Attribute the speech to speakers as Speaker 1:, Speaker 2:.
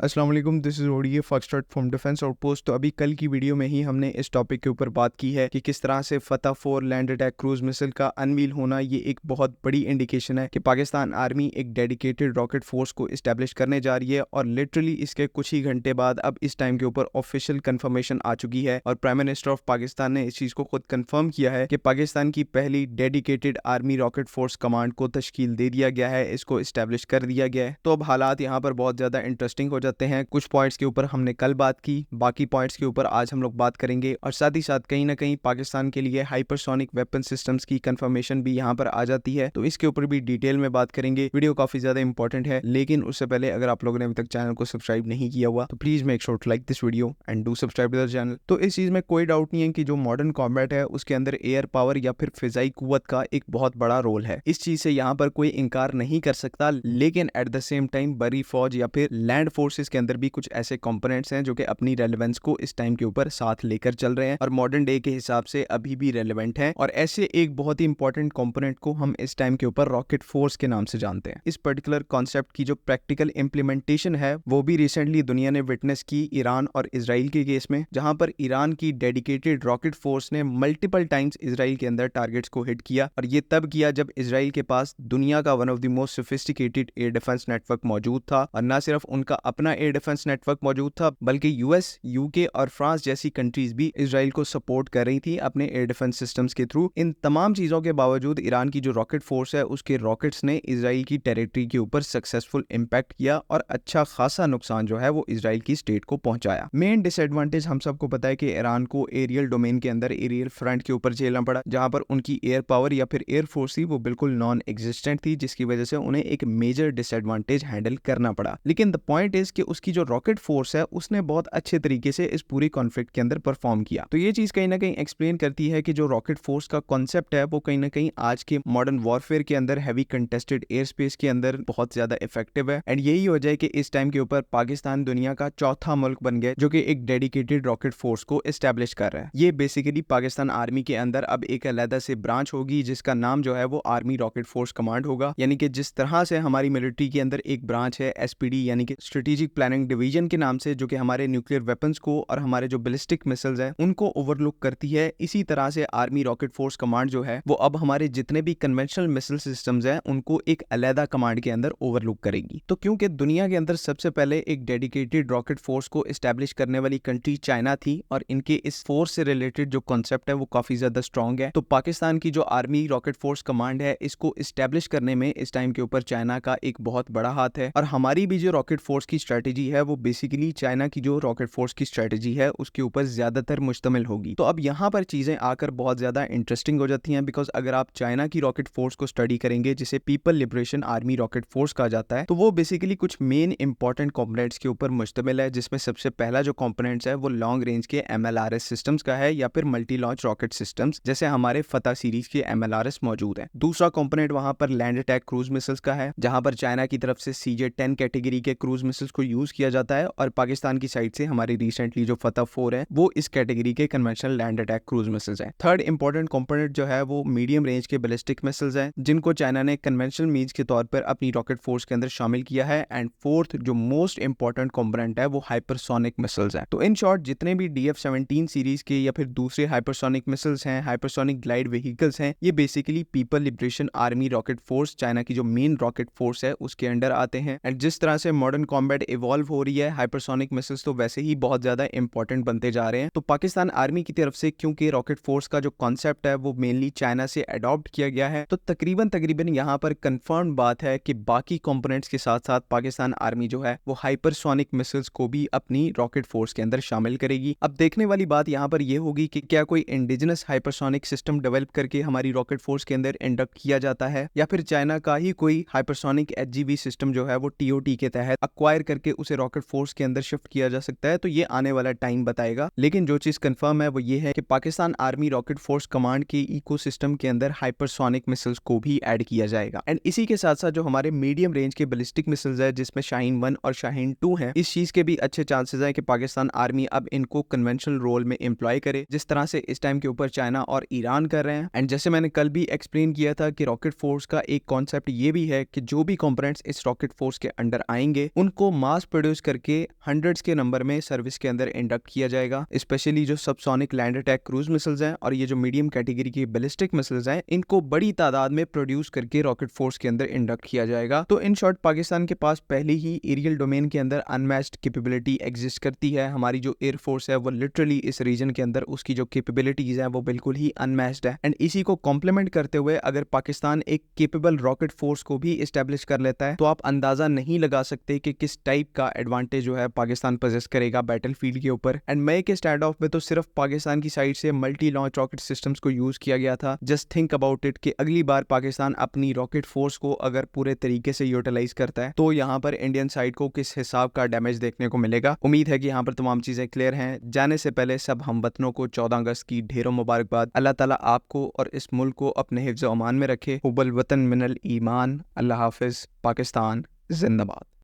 Speaker 1: अस्सलाम वालेकुम, this is ODA foxtrot from defence outpost. तो अभी कल की वीडियो में ही हमने इस टॉपिक के ऊपर बात की है कि किस तरह से फतह 4 लैंड अटैक क्रूज मिसाइल का अनवील होना ये एक बहुत बड़ी इंडिकेशन है कि पाकिस्तान आर्मी एक डेडिकेटेड रॉकेट फोर्स को इस्टेब्लिश करने जा रही है। और लिटरली इसके कुछ ही घंटे बाद अब इस टाइम के ऊपर ऑफिशियल कंफर्मेशन आ चुकी है और प्राइम मिनिस्टर ऑफ पाकिस्तान ने इस चीज को खुद कंफर्म किया है कि पाकिस्तान की पहली dedicated army rocket force command को तश्कील दे दिया गया है, इसको इस्टेब्लिश कर दिया गया है। तो अब हालात यहाँ पर बहुत ज्यादा इंटरेस्टिंग हो जाते हैं। कुछ पॉइंट्स के ऊपर हमने कल बात की, बाकी पॉइंट्स के ऊपर आज हम लोग बात करेंगे और साथ ही साथ कहीं ना कहीं पाकिस्तान के लिए हाइपरसोनिक वेपन सिस्टम्स की कंफर्मेशन भी यहाँ पर आ जाती है, तो इसके ऊपर भी डिटेल में बात करेंगे। वीडियो काफी ज्यादा इंपॉर्टेंट है, लेकिन उससे पहले अगर आप लोगों ने अभी तक चैनल को सब्सक्राइब नहीं किया हुआ तो please make sure to like this video and do subscribe to the channel. तो इस चीज में कोई डाउट नहीं है कि जो मॉडर्न कॉम्बैट है उसके अंदर एयर पावर या फिर फिजाई कुव्वत का एक बहुत बड़ा रोल है। इस चीज से यहाँ पर कोई इनकार नहीं कर सकता, लेकिन एट द सेम टाइम बड़ी फौज या फिर लैंड फोर्सेस के अंदर भी कुछ ऐसे कंपोनेंट्स हैं जो कि अपनी रेलेवेंस को इस टाइम के ऊपर साथ लेकर चल रहे हैं और मॉडर्न डे के हिसाब से अभी भी रेलेवेंट हैं। और ऐसे एक बहुत ही इंपॉर्टेंट कंपोनेंट को हम इस टाइम के ऊपर रॉकेट फोर्स के नाम से जानते हैं। इस पर्टिकुलर कॉन्सेप्ट की जो प्रैक्टिकल इंप्लीमेंटेशन है वो भी रिसेंटली दुनिया ने विटनेस की ईरान और इजराइल के केस में, जहां पर ईरान की डेडिकेटेड रॉकेट फोर्स ने मल्टीपल टाइम्स इजराइल के अंदर टारगेट्स को हिट किया। और ये तब किया जब इजराइल के पास दुनिया का one of the most sophisticated air defence network मौजूद था। और न सिर्फ उनका अपना एयर डिफेंस नेटवर्क मौजूद था, बल्कि यूएस, यूके और फ्रांस जैसी कंट्रीज भी इजराइल को सपोर्ट कर रही थी अपने एयर डिफेंस सिस्टम्स के थ्रू। इन तमाम चीजों के बावजूद ईरान की जो रॉकेट फोर्स है उसके रॉकेट्स ने इजराइल की टेरिटरी के ऊपर सक्सेसफुल इंपैक्ट किया और अच्छा खासा नुकसान जो है वो इजराइल की स्टेट को पहुंचाया। मेन डिसएडवांटेज हम सबको पता है कि ईरान को एरियल डोमेन के अंदर एरियल फ्रंट के ऊपर झेलना पड़ा, जहां पर उनकी एयर पावर या फिर एयर फोर्स थी वो बिल्कुल नॉन एग्जिस्टेंट थी, जिसकी वजह से उन्हें एक मेजर डिसएडवांटेज हैंडल करना पड़ा। लेकिन द पॉइंट इज कि उसकी जो रॉकेट फोर्स है उसने बहुत अच्छे तरीके से इस पूरी कॉन्फ्लिक्ट के अंदर परफॉर्म किया। तो ये चीज कहीं ना कहीं एक्सप्लेन करती है कि जो रॉकेट फोर्स का कॉन्सेप्ट है वो कहीं ना कहीं आज के मॉडर्न वॉरफेयर के अंदर, हैवी कंटेस्टेड एयर स्पेस के अंदर बहुत ज्यादा इफेक्टिव है। एंड यही वजह है कि इस टाइम के ऊपर पाकिस्तान दुनिया का चौथा मुल्क बन गया जो कि एक डेडिकेटेड रॉकेट फोर्स को एस्टेब्लिश कर रहा है। ये बेसिकली पाकिस्तान आर्मी के अंदर अब एक अलग से ब्रांच होगी जिसका नाम जो है वो आर्मी रॉकेट फोर्स कमांड होगा। यानी कि जिस तरह से हमारी मिलिट्री के अंदर एक ब्रांच है एसपीडी यानी कि स्ट्रेटेजिक प्लानिंग डिवीजन के नाम से, जो कि हमारे न्यूक्लियर वेपन्स को और हमारे जो बैलिस्टिक मिसाइल्स हैं उनको ओवरलुक करती है, इसी तरह से आर्मी रॉकेट फोर्स कमांड जो है वो अब हमारे जितने भी कन्वेंशनल मिसाइल सिस्टम्स हैं उनको एक अलग कमांड के अंदर ओवरलुक करेगी। तो क्योंकि दुनिया के अंदर सबसे पहले एक डेडिकेटेड रॉकेट फोर्स को एस्टेब्लिश करने वाली कंट्री चाइना थी और इनके इस फोर्स से रिलेटेड जो कॉन्सेप्ट है वो काफी ज्यादा स्ट्रॉन्ग है, तो पाकिस्तान की जो आर्मी रॉकेट फोर्स कमांड है इसको एस्टेब्लिश करने में इस टाइम के ऊपर चाइना का एक बहुत बड़ा हाथ है। और हमारी भी जो रॉकेट फोर्स की स्ट्रेटेजी है वो बेसिकली चाइना की जो रॉकेट फोर्स की स्ट्रेटेजी है उसके ऊपर ज्यादातर मुश्तमिल होगी। तो अब यहाँ पर चीजें आकर बहुत ज्यादा इंटरेस्टिंग हो जाती हैं, बिकॉज अगर आप चाइना की रॉकेट फोर्स को स्टडी करेंगे जिसे people liberation army rocket force कहा जाता है, तो वो बेसिकली कुछ मेन इंपॉर्टेंट कंपोनेंट्स के ऊपर मुश्तमिल है, जिसमें सबसे पहला जो कंपोनेंट्स है वो लॉन्ग रेंज के MLRS सिस्टम्स का है या फिर मल्टी लॉन्च रॉकेट सिस्टम्स, जैसे हमारे फतह सीरीज के MLRS मौजूद है। दूसरा कंपोनेंट वहां पर लैंड अटैक क्रूज मिसाइल्स का है, जहां पर चाइना की तरफ से CJ-10 कैटेगरी के क्रूज मिसाइल्स को यूज किया जाता है और पाकिस्तान की साइड से हमारी रिसेंटली जो फतह 4 है वो इस कैटेगरी के conventional land attack cruise missiles हैं। थर्ड इंपॉर्टेंट कंपोनेंट जो है वो मीडियम रेंज के बैलिस्टिक मिसाइल्स हैं, जिनको चाइना ने कन्वेंशनल मीन्स के तौर पर अपनी रॉकेट फोर्स के अंदर शामिल किया है। एंड फोर्थ जो मोस्ट इंपॉर्टेंट कंपोनेंट है वो हाइपरसोनिक मिसाइल्स हैं। तो इन शॉर्ट जितने भी DF-17 सीरीज के या फिर दूसरे हाइपरसोनिक मिसाइल्स हैं, हाइपरसोनिक ग्लाइड व्हीकल्स हैं, ये basically people liberation army rocket force, China की जो मेन रॉकेट फोर्स है उसके अंडर आते हैं। एंड जिस तरह से मॉडर्न कॉम्बैट इवॉल्व हो रही है, हाइपरसोनिक मिसाइल्स तो वैसे ही बहुत ज्यादा इंपॉर्टेंट बनते जा रहे हैं। तो पाकिस्तान आर्मी की तरफ से क्योंकि रॉकेट फोर्स का जो कॉन्सेप्ट है वो मेनली चाइना से अडॉप्ट किया गया है, तो तकरीबन यहाँ पर कंफर्म बात है कि बाकी कंपोनेंट्स के साथ साथ पाकिस्तान आर्मी जो है वो हाइपरसोनिक मिसाइल्स को भी अपनी रॉकेट फोर्स के अंदर शामिल करेगी। अब देखने वाली बात यहाँ पर यह होगी कि क्या कोई इंडिजिनस हाइपरसोनिक सिस्टम डेवलप करके हमारी रॉकेट फोर्स के अंदर इंडक्ट किया जाता है, या फिर चाइना का ही कोई हाइपरसोनिक HGV सिस्टम जो है वो TOT के तहत अक्वायर करके उसे रॉकेट फोर्स के अंदर शिफ्ट किया जा सकता है। तो ये आने वाला टाइम बताएगा, लेकिन जो चीज कंफर्म है वो ये है कि Pakistan army rocket force command के इकोसिस्टम के अंदर हाइपरसोनिक मिसाइल्स को भी ऐड किया जाएगा। एंड इसी के साथ साथ जो हमारे मीडियम रेंज के बैलिस्टिक मिसाइल्स है, जिसमें शाहीन 1 और शाहीन 2 है, इस चीज के भी अच्छे चांसेस है कि पाकिस्तान आर्मी अब इनको कन्वेंशनल रोल में एम्प्लॉय करे, जिस तरह से इस टाइम के ऊपर चाइना और ईरान कर रहे हैं। एंड जैसे मैंने कल भी एक्सप्लेन किया था कि रॉकेट फोर्स का एक कॉन्सेप्ट ये भी है कि जो भी कंपोनेंट्स इस रॉकेट फोर्स के अंडर आएंगे उनको मास प्रोड्यूस करके हंड्रेड्स के नंबर में सर्विस के अंदर इंडक्ट किया जाएगा। स्पेशली जो subsonic land attack cruise missiles हैं और ये जो मीडियम कैटेगरी की बैलिस्टिक मिसाइल्स हैं, इनको बड़ी तादाद में प्रोड्यूस करके रॉकेट फोर्स के अंदर इंडक्ट किया जाएगा। तो इन शॉर्ट पाकिस्तान के पास पहले ही एरियल डोमेन के अंदर अनमैच्ड कैपेबिलिटी एग्जिस्ट करती है। हमारी जो एयर फोर्स है वो लिटरली इस रीजन के अंदर उसकी जो कैपेबिलिटीज है वो बिल्कुल ही अनमैच्ड है। एंड इसी को कॉम्प्लीमेंट करते हुए अगर पाकिस्तान एक केपेबल रॉकेट फोर्स को भी एस्टेब्लिश कर लेता है तो आप अंदाजा नहीं लगा सकते कि किस टाइप का एडवांटेज जो है पाकिस्तान पोजेस करेगा बैटलफील्ड के ऊपर। एंड मई के स्टैंड ऑफ में तो सिर्फ पाकिस्तान की साइड से मल्टी लॉन्च रॉकेट सिस्टम्स को यूज किया गया था। जस्ट थिंक अबाउट इट कि अगली बार पाकिस्तान अपनी रॉकेट फोर्स को अगर पूरे तरीके से यूटिलाइज करता है तो यहाँ पर इंडियन साइड को किस हिसाब का डैमेज देखने को मिलेगा। उम्मीद है कि यहाँ पर तमाम चीजें क्लियर हैं। जाने से पहले सब हमवतनों को 14 अगस्त की ढेरों मुबारकबाद। अल्लाह ताला आपको और इस मुल्क को अपने हिफ्ज़-ओ-अमान में रखे। हुब्बुल वतन मिनल ईमान। अल्लाह हाफिज। पाकिस्तान जिंदाबाद।